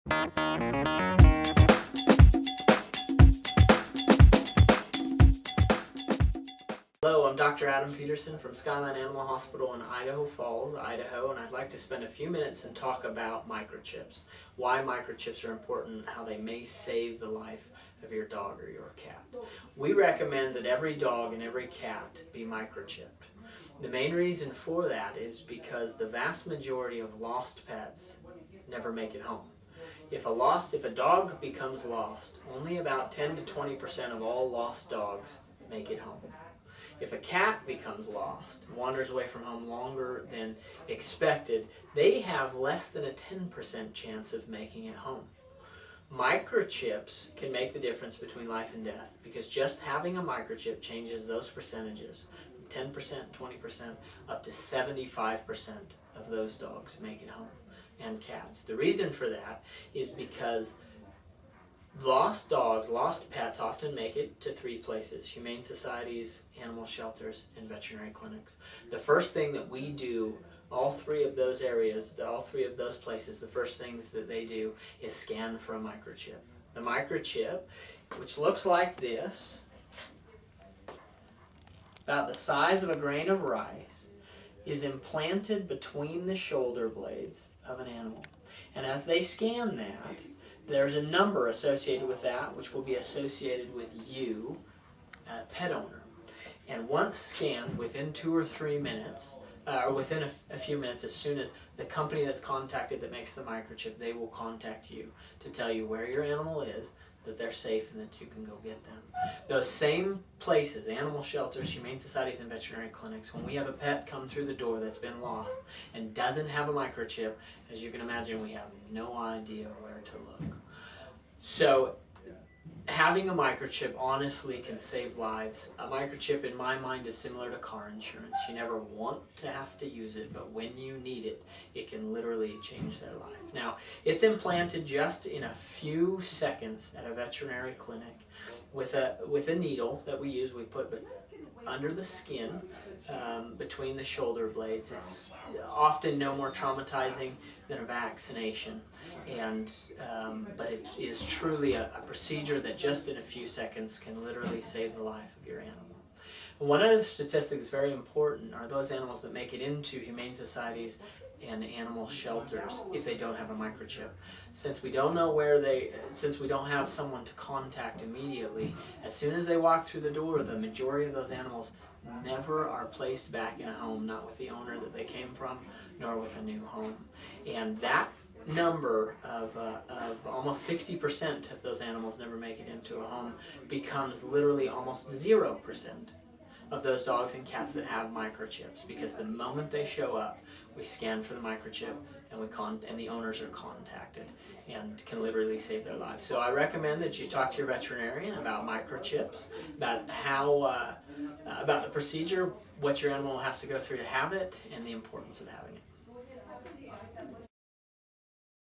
Hello, I'm Dr. Adam Peterson from Skyline Animal Hospital in Idaho Falls, Idaho, and I'd like to spend a few minutes and talk about microchips. Why microchips are important, how they may save the life of your dog or your cat. We recommend that every dog and every cat be microchipped. The main reason for that is because the vast majority of lost pets never make it home. If a dog becomes lost, only about 10 to 20% of all lost dogs make it home. If a cat becomes lost, wanders away from home longer than expected, they have less than a 10% chance of making it home. Microchips can make the difference between life and death because just having a microchip changes those percentages from 10%, 20%, up to 75% of those dogs make it home, and cats. The reason for that is because lost dogs, lost pets often make it to three places: humane societies, animal shelters, and veterinary clinics. The first thing that we do, all three of those areas, all three of those places, the first things that they do is scan for a microchip. The microchip, which looks like this, about the size of a grain of rice, is implanted between the shoulder blades of an animal. And as they scan that, there's a number associated with that, which will be associated with you, a pet owner. And once scanned, within 2 or 3 minutes, or within a few minutes, as soon as the company that's contacted that makes the microchip, they will contact you to tell you where your animal is, that they're safe, and that you can go get them. Those same places, animal shelters, humane societies, and veterinary clinics, when we have a pet come through the door that's been lost and doesn't have a microchip, as you can imagine, we have no idea where to look. So having a microchip honestly can save lives. A microchip, in my mind, is similar to car insurance. You never want to have to use it, but when you need it, it can literally change their life. Now, it's implanted just in a few seconds at a veterinary clinic with a needle that we use. We put under the skin, between the shoulder blades. It's often no more traumatizing than a vaccination, but it is truly a procedure that just in a few seconds can literally save the life of your animal. One other statistic that's very important are those animals that make it into humane societies and animal shelters if they don't have a microchip. Since we don't know since we don't have someone to contact immediately, as soon as they walk through the door, the majority of those animals never are placed back in a home, not with the owner that they came from, nor with a new home. And that number of almost 60% of those animals never make it into a home becomes literally almost 0% of those dogs and cats that have microchips, because the moment they show up, we scan for the microchip and the owners are contacted and can literally save their lives. So I recommend that you talk to your veterinarian about microchips, about about the procedure, what your animal has to go through to have it, and the importance of having it.